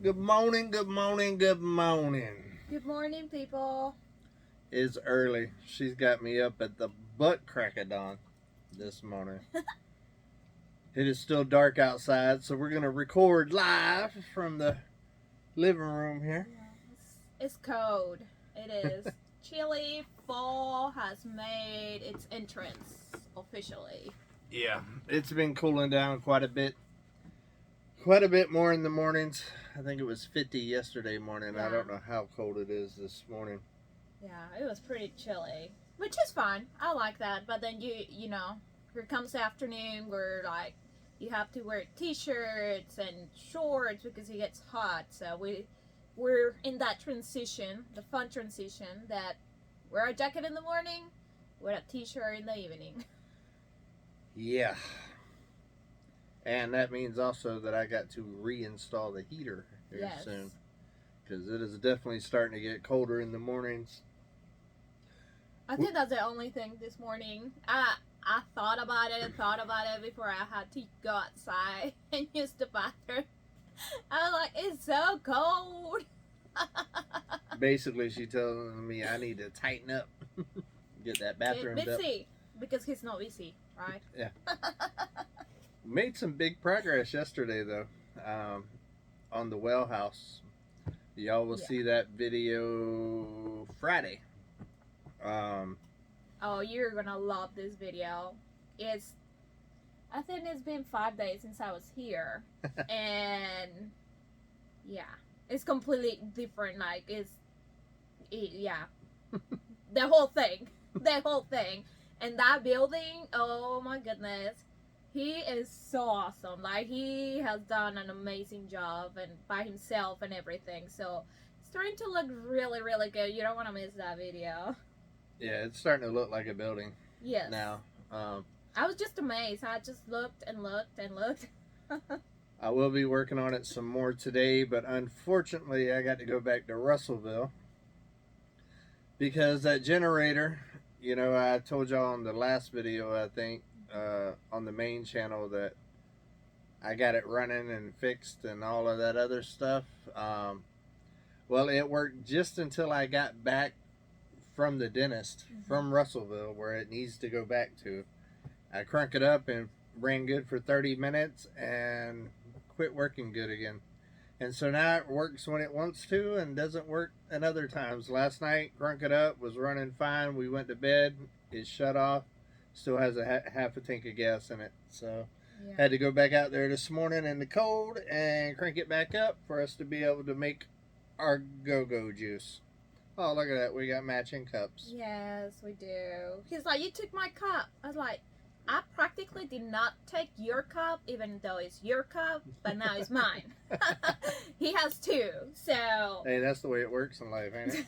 Good morning, good morning, good morning. Good morning, people. It's early. She's got me up at the butt crack of dawn this morning. It is still dark outside, so we're going to record live from the living room here. It's cold. It is. Chilly fall has made its entrance officially. Yeah, it's been cooling down quite a bit. Quite a bit more in the mornings. I think it was 50 yesterday morning. Yeah. I don't know how cold it is this morning. Yeah, it was pretty chilly, which is fine. I like that. But then you know, here comes the afternoon where like you have to wear t-shirts and shorts because it gets hot. So we're in that transition, the fun transition that wear a jacket in the morning, wear a t-shirt in the evening. Yeah. And that means also that I got to reinstall the heater here Yes. soon. Because it is definitely starting to get colder in the mornings. I think that's the only thing this morning. I thought about it before I had to go outside and use the bathroom. I was like, it's so cold. Basically, she telling me I need to tighten up, get that bathroom up. Busy because he's not busy, right? Yeah. Made some big progress yesterday though, on the well house. Y'all will see that video Friday. Oh, you're gonna love this video. I think it's been 5 days since I was here, and yeah, it's completely different. Like yeah, the whole thing, and that building. Oh my goodness, he is so awesome. Like he has done an amazing job and by himself and everything. So it's starting to look really, really good. You don't want to miss that video. Yeah, it's starting to look like a building. Yes. Now. I was just amazed. I just looked and looked and looked. I will be working on it some more today, but unfortunately, I got to go back to Russellville because that generator, I told y'all on the last video, I think, on the main channel that I got it running and fixed and all of that other stuff. Well, it worked just until I got back from the dentist from Russellville, where it needs to go back to. I cranked it up and ran good for 30 minutes and quit working good again. And so now it works when it wants to and doesn't work at other times. Last night, cranked it up, was running fine. We went to bed. It shut off. Still has a half a tank of gas in it. So had to go back out there this morning in the cold and crank it back up for us to be able to make our go-go juice. Oh, look at that. We got matching cups. Yes, we do. He's like, you took my cup. I was like, I practically did not take your cup, even though it's your cup, but now it's mine. He has two, so. Hey, that's the way it works in life, ain't it?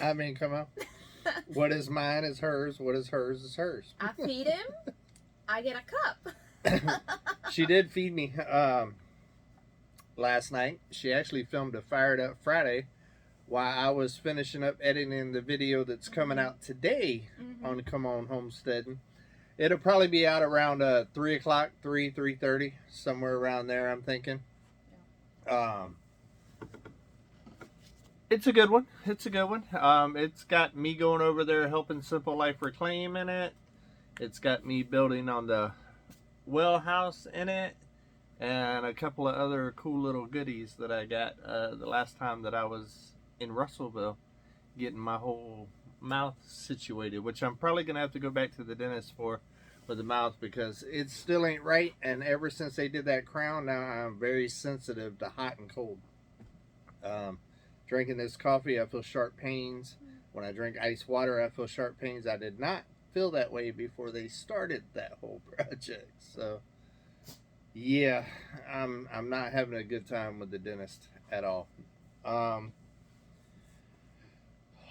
I mean, come on. What is mine is hers. What is hers is hers. I feed him. I get a cup. She did feed me last night. She actually filmed a Fired Up Friday while I was finishing up editing the video that's coming out today on cmonhomesteading. It'll probably be out around 3 o'clock, 3:30, somewhere around there, I'm thinking. It's a good one. It's got me going over there helping Simple Life Reclaim in it. It's got me building on the well house in it. And a couple of other cool little goodies that I got the last time that I was in Russellville, getting my whole mouth situated, which I'm probably gonna have to go back to the dentist for the mouth because it still ain't right. And ever since they did that crown, now I'm very sensitive to hot and cold. Drinking this coffee, I feel sharp pains. When I drink ice water, I feel sharp pains. I did not feel that way before they started that whole project. So yeah, I'm not having a good time with the dentist at all.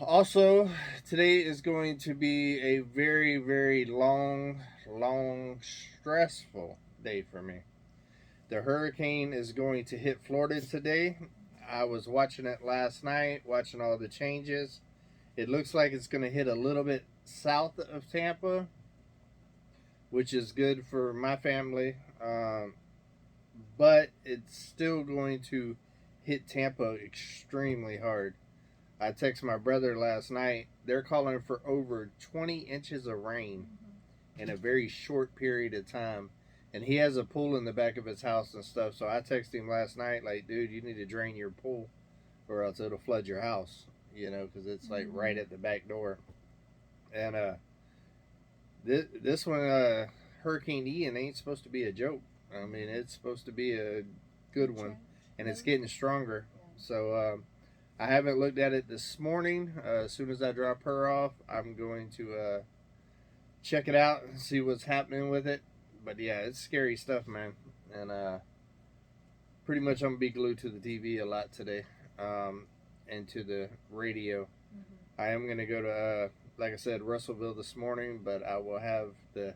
Also, today is going to be a very, very long, stressful day for me. The hurricane is going to hit Florida today. I was watching it last night, watching all the changes. It looks like it's going to hit a little bit south of Tampa, which is good for my family. but it's still going to hit Tampa extremely hard. I texted my brother last night. They're calling for over 20 inches of rain in a very short period of time. And he has a pool in the back of his house and stuff. So I texted him last night, like, dude, you need to drain your pool or else it'll flood your house, because it's like right at the back door. And this one, Hurricane Ian, ain't supposed to be a joke. I mean, it's supposed to be a good one, and it's getting stronger. So I haven't looked at it this morning. As soon as I drop her off, I'm going to check it out and see what's happening with it. But yeah, it's scary stuff, man. And pretty much I'm gonna be glued to the TV a lot today, and to the radio. I am gonna go to, like I said, Russellville this morning, but I will have the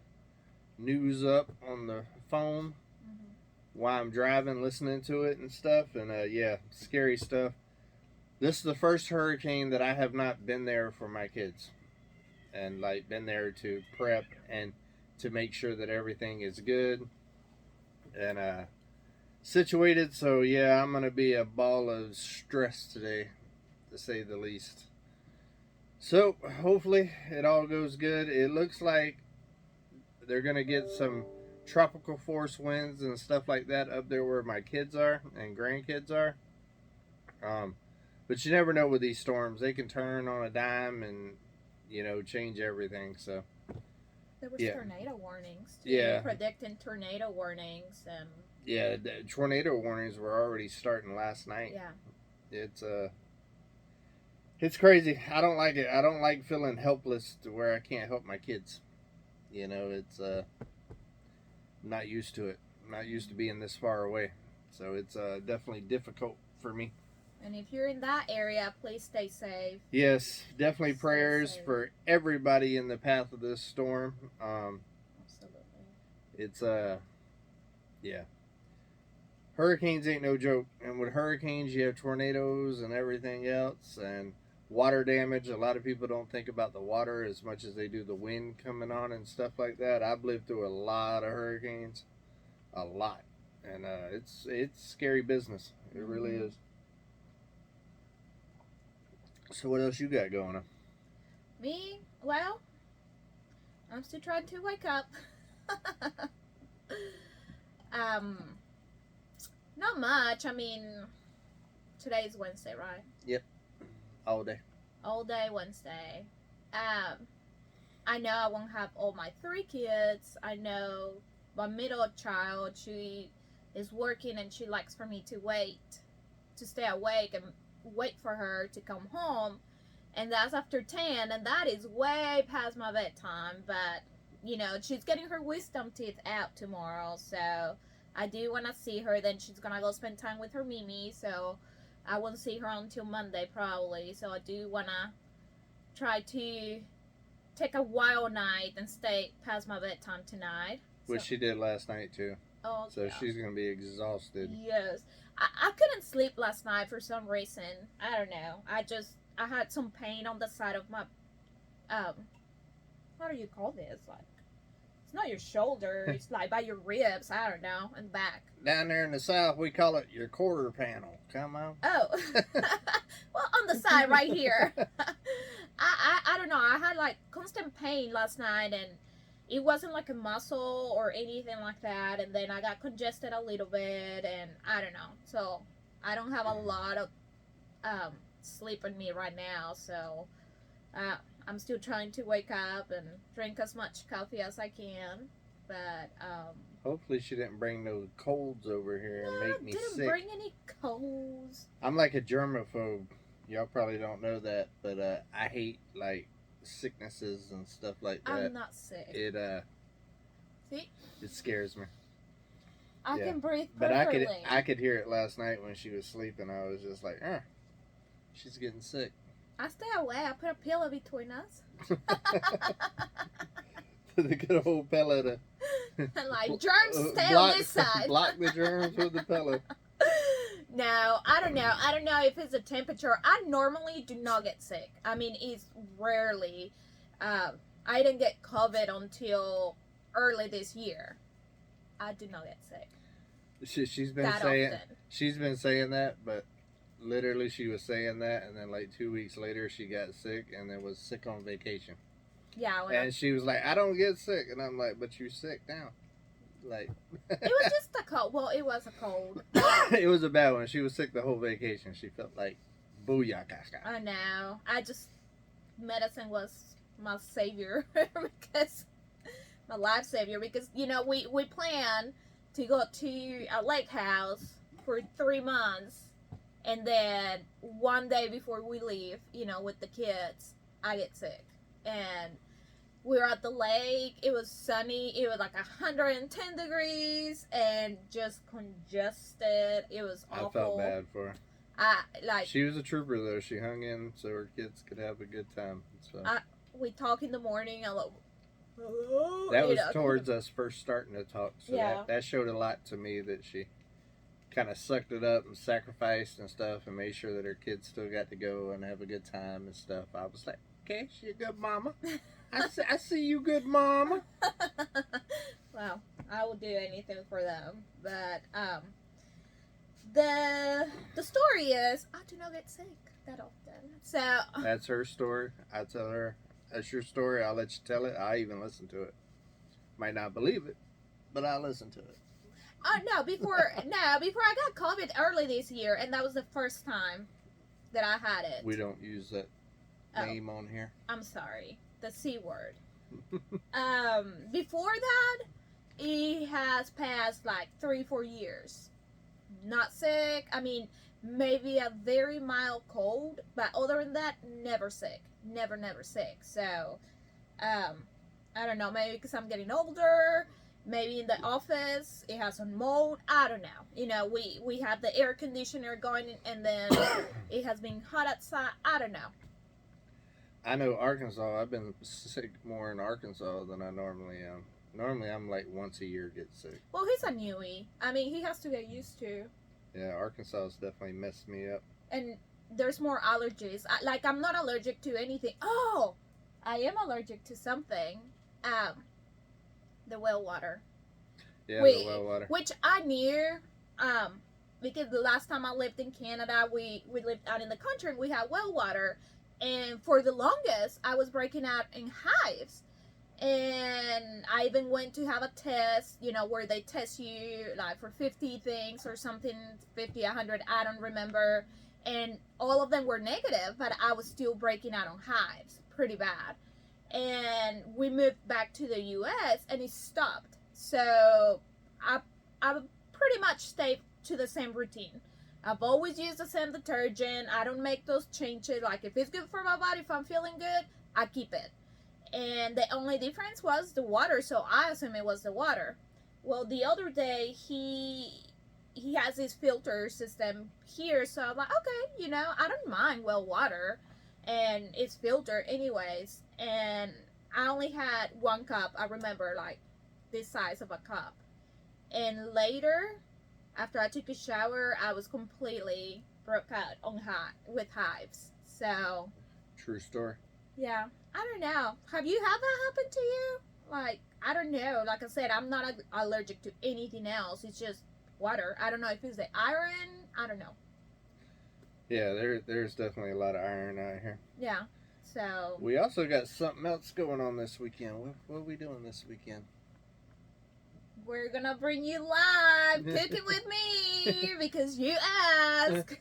news up on the phone while I'm driving, listening to it and stuff. And yeah, scary stuff. This is the first hurricane that I have not been there for my kids, and like been there to prep and to make sure that everything is good and situated. So yeah, I'm gonna be a ball of stress today, to say the least. So hopefully it all goes good. It looks like they're gonna get some tropical force winds and stuff like that up there where my kids are and grandkids are. But you never know with these storms. They can turn on a dime and change everything. So there was tornado warnings too. Yeah, predicting tornado warnings. And yeah, the tornado warnings were already starting last night. Yeah, it's crazy. I don't like it. I don't like feeling helpless to where I can't help my kids. It's I'm not used to it. I'm not used to being this far away. So it's definitely difficult for me. And if you're in that area, please stay safe. Yes, definitely prayers for everybody in the path of this storm. Absolutely. It's yeah. Hurricanes ain't no joke. And with hurricanes, you have tornadoes and everything else, and water damage. A lot of people don't think about the water as much as they do the wind coming on and stuff like that. I've lived through a lot of hurricanes, a lot, and it's scary business. It really is. So what else you got going on? Me? Well, I'm still trying to wake up. Not much. I mean, today's Wednesday, right? Yep. All day. All day Wednesday. I know I won't have all my 3 kids. I know my middle child, she is working and she likes for me to stay awake and wait for her to come home. And that's after 10, and that is way past my bedtime. But, she's getting her wisdom teeth out tomorrow, so I do want to see her. Then she's going to go spend time with her Mimi, so I won't see her until Monday probably. So I do want to try to take a wild night and stay past my bedtime tonight. Which she did last night too. Oh, so yeah. She's going to be exhausted. Yes. I couldn't sleep last night for some reason. I don't know. I had some pain on the side of my, what do you call this? Like, it's not your shoulder. It's like by your ribs. I don't know, and back. Down there in the South, we call it your quarter panel. Come on. Oh, well, on the side right here. I don't know. I had like constant pain last night, and it wasn't like a muscle or anything like that. And then I got congested a little bit, and I don't know. So I don't have a lot of sleep in me right now. So I'm still trying to wake up and drink as much coffee as I can. But hopefully she didn't bring no colds over here and make me sick. Didn't bring any colds. I'm like a germaphobe. Y'all probably don't know that, but I hate like sicknesses and stuff like that. I'm not sick. See? It scares me. I can breathe But perfectly. I could hear it last night when she was sleeping. I was just like, she's getting sick. I stay away. I put a pillow between us. The good old pillow to like, germs stay on this side. Block the germs with the pillow. No, I don't know. I don't know if it's a temperature. I normally do not get sick. I mean, it's rarely. I didn't get COVID until early this year. I do not get sick. She's been that saying often. she's been saying that, but literally she was saying that, and then like 2 weeks later she got sick and then was sick on vacation. Yeah, And she was like, "I don't get sick," and I'm like, "But you're sick now." Like, it was just a cold. Well, it was a cold. it was a bad one. She was sick the whole vacation. She felt like booyaka. I know. Medicine was my savior because my life savior because we plan to go to a lake house for 3 months, and then one day before we leave, with the kids, I get sick, and we were at the lake. It was sunny. It was like 110 degrees and just congested. It was awful. I felt bad for her. She was a trooper though. She hung in so her kids could have a good time. So we talk in the morning. I like, that was towards us first starting to talk. So yeah. that showed a lot to me that she kind of sucked it up and sacrificed and stuff and made sure that her kids still got to go and have a good time and stuff. I was like, okay, she's a good mama. I see you, good mama. Well, I will do anything for them. But the story is I do not get sick that often. So that's her story. I tell her that's your story. I'll let you tell it. I even listen to it. Might not believe it, but I listen to it. No, before I got COVID early this year, and that was the first time that I had it. We don't use that name on here. I'm sorry. The C word. Before that, it has passed like 3-4 years. Not sick. I mean, maybe a very mild cold, but other than that, never sick. Never sick. So, I don't know. Maybe because I'm getting older. Maybe in the office it has some mold. I don't know. We have the air conditioner going, and then it has been hot outside. I don't know. I know Arkansas. I've been sick more in Arkansas than I normally am. Normally, I'm like once a year get sick. Well, he's a newie. I mean, he has to get used to. Yeah, Arkansas has definitely messed me up. And there's more allergies. I'm not allergic to anything. Oh, I am allergic to something. The well water. Yeah, the well water. Which I knew, because the last time I lived in Canada, we lived out in the country and we had well water. And for the longest, I was breaking out in hives. And I even went to have a test, where they test you like for 50 things or something, 50, 100, I don't remember. And all of them were negative, but I was still breaking out on hives pretty bad. And we moved back to the U.S. and it stopped. So I pretty much stayed to the same routine. I've always used the same detergent. I don't make those changes. Like, if it's good for my body, if I'm feeling good, I keep it. And the only difference was the water, so I assume it was the water. Well, the other day, he has his filter system here, so I'm like, okay, I don't mind well water. And it's filtered anyways. And I only had 1 cup. I remember, like, this size of a cup. And later, after I took a shower, I was completely broke out with hives. So. True story. Yeah. I don't know. Have you had that happen to you? Like, I don't know. Like I said, I'm not allergic to anything else. It's just water. I don't know if it's the iron. I don't know. Yeah, there's definitely a lot of iron out here. Yeah. So. We also got something else going on this weekend. What are we doing this weekend? We're gonna bring you live cooking with me because you asked.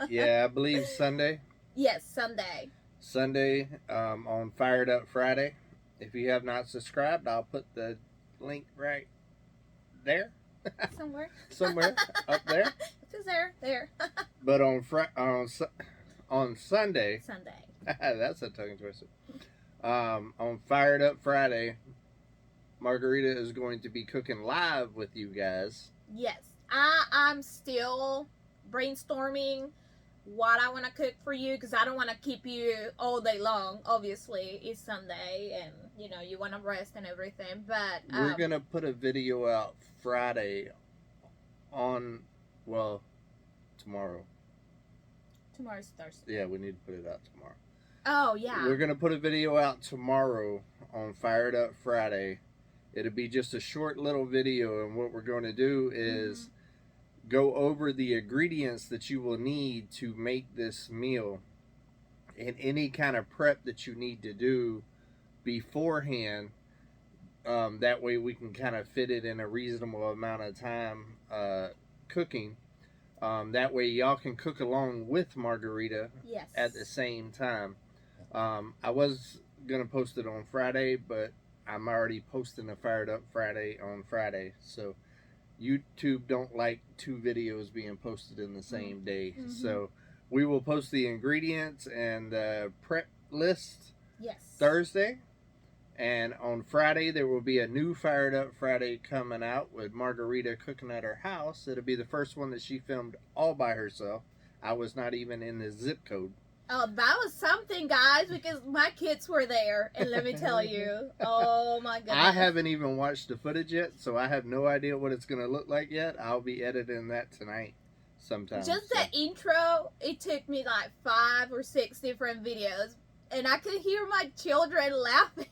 Yeah, I believe Sunday. Yes, Sunday. Sunday on Fired Up Friday. If you have not subscribed, I'll put the link right there. Somewhere up there. It's there. But on Sunday. That's a tongue twister. On Fired Up Friday, Margarita is going to be cooking live with you guys. Yes, I'm still brainstorming what I want to cook for you because I don't want to keep you all day long. Obviously, it's Sunday and you want to rest and everything. But we're gonna put a video out Friday on tomorrow. Tomorrow's Thursday. Yeah, we need to put it out tomorrow. Oh yeah. We're gonna put a video out tomorrow on Fired Up Friday, It'll be just a short little video, and what we're going to do is go over the ingredients that you will need to make this meal and any kind of prep that you need to do beforehand. That way we can kind of fit it in a reasonable amount of time cooking. That way y'all can cook along with Margarita at the same time. I was going to post it on Friday, but I'm already posting a Fired Up Friday on Friday. So YouTube don't like two videos being posted in the same day. So we will post the ingredients and prep list Thursday. And on Friday, there will be a new Fired Up Friday coming out with Margarita cooking at her house. It'll be the first one that she filmed all by herself. I was not even in the zip code. Oh, that was something, guys, because my kids were there. And let me tell you, oh my goodness. I haven't even watched the footage yet, so I have no idea what it's going to look like yet. I'll be editing that tonight sometime. Just the intro, it took me like 5 or 6 different videos. And I could hear my children laughing.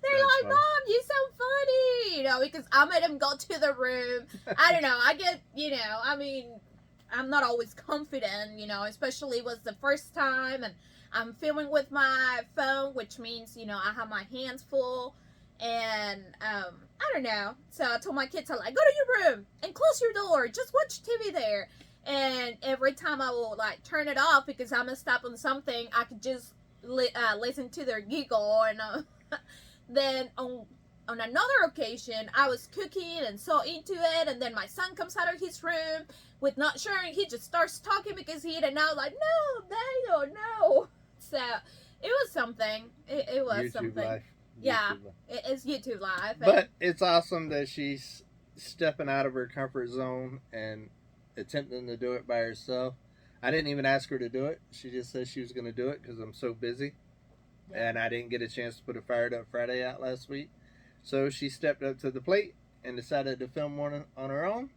They're like, Mom, you sound funny, you know, because I made them go to the room. I don't know, I get, you know, I mean, I'm not always confident, you know, especially it was the first time, and I'm filming with my phone, which means, you know, I have my hands full, and I don't know. So I told my kids, I'm like, go to your room and close your door, just watch TV there. And every time I will like turn it off because I'm gonna stop on something, I could just listen to their giggle. And then on another occasion, I was cooking and so into it, and then my son comes out of his room with not sharing. He just starts talking because he didn't know, like, no, they don't know. So it was something. It was YouTube something. Life. Yeah, it's YouTube Live. But it's awesome that she's stepping out of her comfort zone and attempting to do it by herself. I didn't even ask her to do it. She just said she was going to do it because I'm so busy. Yeah. And I didn't get a chance to put a Fired Up Friday out last week. So she stepped up to the plate and decided to film one on her own.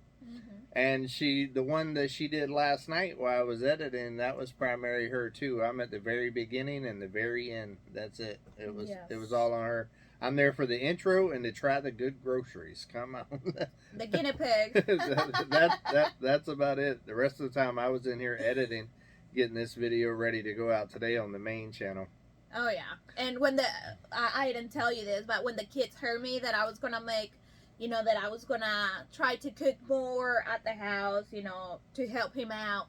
And the one that she did last night while I was editing, that was primarily her too. I'm at the very beginning and the very end. That's it. It was all on her. I'm there for the intro and to try the good groceries. Come on. The guinea pig. That's about it. The rest of the time I was in here editing, getting this video ready to go out today on the main channel. Oh yeah. And when I didn't tell you this, but when the kids heard me that I was gonna make, you know, that I was gonna try to cook more at the house, you know, to help him out,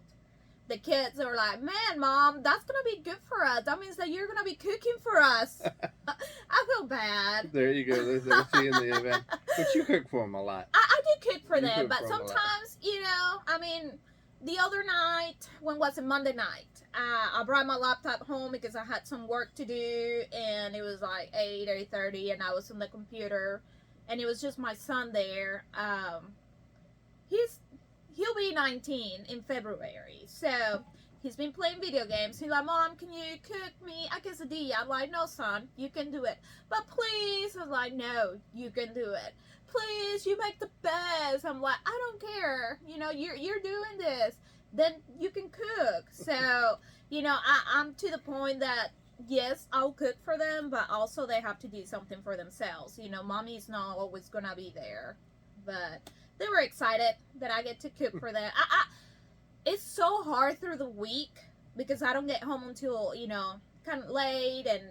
the kids are like, man, Mom, that's gonna be good for us. That means that you're gonna be cooking for us. I feel bad. There you go. They're seeing the event. But you cook for them a lot. I do cook for them, but sometimes, you know, I mean, the other night, when was it, Monday night, I brought my laptop home because I had some work to do, and it was like 8:30, and I was on the computer, and it was just my son there. He'll be 19 in February, so he's been playing video games. He's like, Mom, can you cook me a quesadilla? I'm like, no, son, you can do it. But please, I was like, no, you can do it. Please, you make the best. I'm like, I don't care. You know, you're doing this. Then you can cook. So, you know, I'm to the point that, yes, I'll cook for them, but also they have to do something for themselves. You know, Mommy's not always going to be there. But they were excited that I get to cook for them. It's so hard through the week because I don't get home until, you know, kind of late, and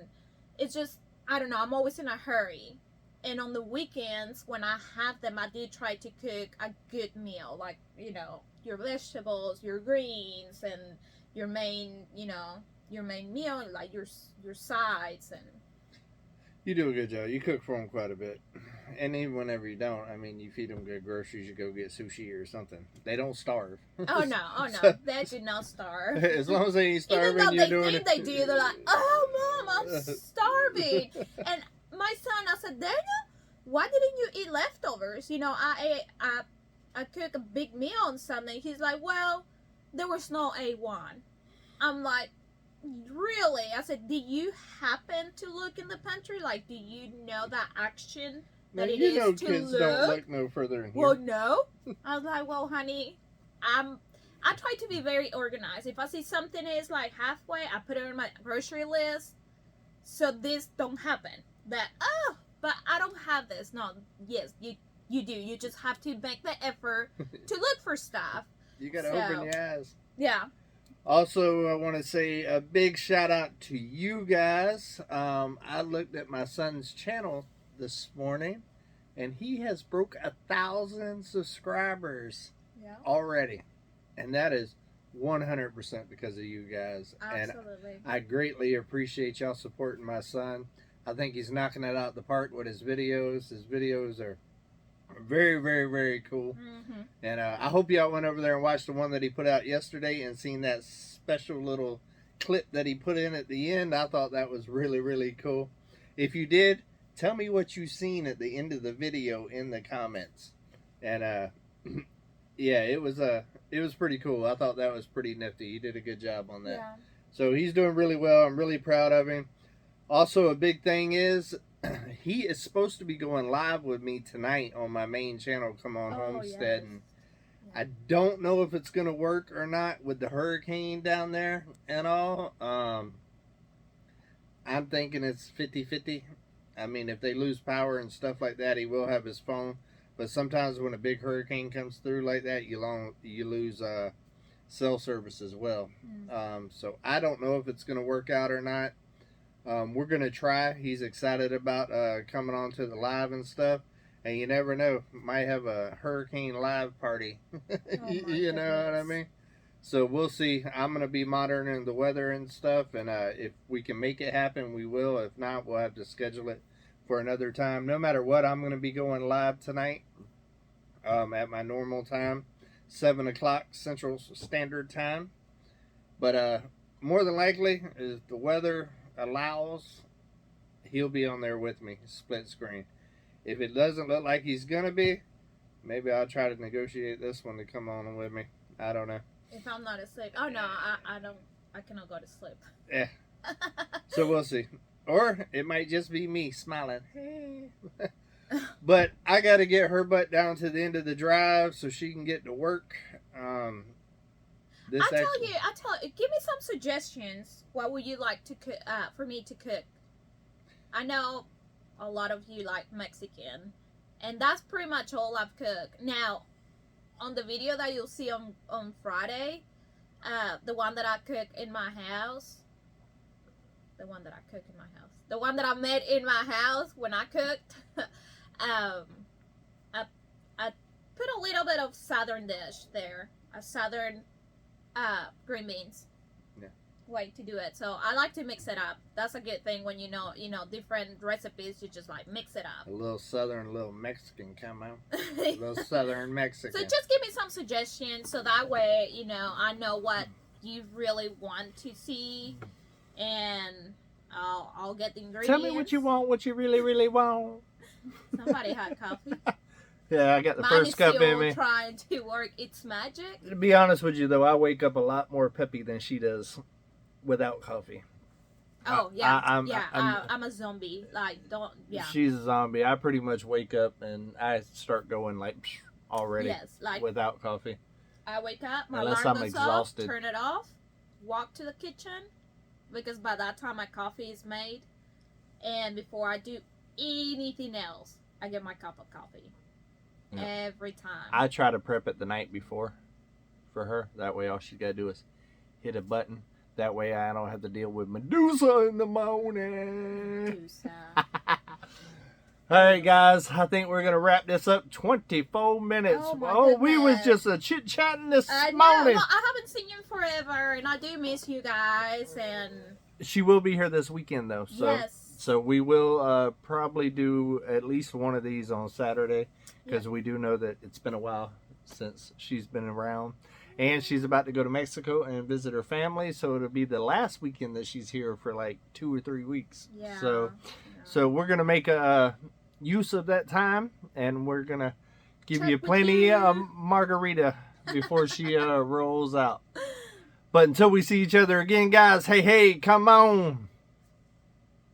it's just, I don't know, I'm always in a hurry. And on the weekends, when I have them, I do try to cook a good meal, like, you know, your vegetables, your greens, and your main, you know, your main meal, like your sides. And you do a good job. You cook for them quite a bit. And even whenever you don't, I mean, you feed them good groceries, you go get sushi or something. They don't starve. Oh no, so, they do not starve. As long as they ain't starving, even though you're they doing think it. they do, they're like, oh, Mom, I'm starving. And my son, I said, Daniel, why didn't you eat leftovers? You know, I cook a big meal on Sunday. He's like, well, there was no A1. I'm like, really? I said, do you happen to look in the pantry? Like, do you know that action that it is to look? Kids don't look no further in here. Well, no. I was like, well, honey, I try to be very organized. If I see something is like halfway, I put it on my grocery list so this don't happen. that, oh, but I don't have this. No, yes, you do. You just have to make the effort to look for stuff. You got to open your eyes. Yeah. Also, I want to say a big shout out to you guys. I looked at my son's channel this morning, and he has broke 1,000 subscribers already, and that is 100% because of you guys. Absolutely. And I greatly appreciate y'all supporting my son. I think he's knocking it out the park with his videos. His videos are very, very, very cool. And I hope y'all went over there and watched the one that he put out yesterday and seen that special little clip that he put in at the end. I thought that was really, really cool. If you did, tell me what you seen at the end of the video in the comments. And yeah, it was pretty cool. I thought that was pretty nifty. He did a good job on that. Yeah. So he's doing really well. I'm really proud of him. Also, a big thing is he is supposed to be going live with me tonight on my main channel, Come On Homesteading. Yes. I don't know if it's going to work or not with the hurricane down there and all. I'm thinking it's 50-50. I mean, if they lose power and stuff like that, he will have his phone. But sometimes when a big hurricane comes through like that, you lose cell service as well. So I don't know if it's going to work out or not. We're going to try. He's excited about coming on to the live and stuff. And you never know. Might have a hurricane live party. You know what I mean? So we'll see. I'm going to be monitoring the weather and stuff. And if we can make it happen, we will. If not, we'll have to schedule it for another time. No matter what, I'm going to be going live tonight at my normal time, 7 o'clock Central Standard Time. But more than likely, if the weather allows, he'll be on there with me, split screen. If it doesn't look like he's going to be, maybe I'll try to negotiate this one to come on with me. I don't know. If I'm not asleep. Oh, no, I cannot go to sleep. Yeah. So we'll see. Or it might just be me smiling. But I got to get her butt down to the end of the drive so she can get to work. I tell you, give me some suggestions. What would you like to cook, for me to cook? I know a lot of you like Mexican, and that's pretty much all I've cooked. Now, on the video that you'll see on Friday, the one that I cook in my house, the one that I made in my house when I cooked, I put a little bit of southern dish there, a southern green beans. Yeah. Way to do it. So I like to mix it up. That's a good thing when you know different recipes. You just like mix it up. A little southern, a little Mexican come out. A little southern Mexican. So just give me some suggestions so that way I know what you really want to see, and I'll get the ingredients. Tell me what you want. What you really, really want. Somebody had coffee. Yeah, I got the first cup in me. Trying to work its magic. To be honest with you, though, I wake up a lot more peppy than she does without coffee. Oh yeah, I'm a zombie. She's a zombie. I pretty much wake up and I start going like already. Yes, like without coffee. I wake up, my alarm goes off, turn it off, walk to the kitchen, because by that time my coffee is made, and before I do anything else, I get my cup of coffee. Every time. I try to prep it the night before for her. That way all she's got to do is hit a button. That way I don't have to deal with Medusa in the morning. Medusa. Alright guys, I think we're going to wrap this up. 24 minutes. Oh we was just chit-chatting this morning. Well, I haven't seen you forever, and I do miss you guys. And she will be here this weekend though. So, yes. So we will probably do at least one of these on Saturday. Because we do know that it's been a while since she's been around. And she's about to go to Mexico and visit her family. So it'll be the last weekend that she's here for like 2 or 3 weeks. Yeah. So we're going to make a use of that time. And we're going to give you plenty of margarita before she rolls out. But until we see each other again, guys, hey, come on.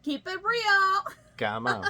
Keep it real. Come on.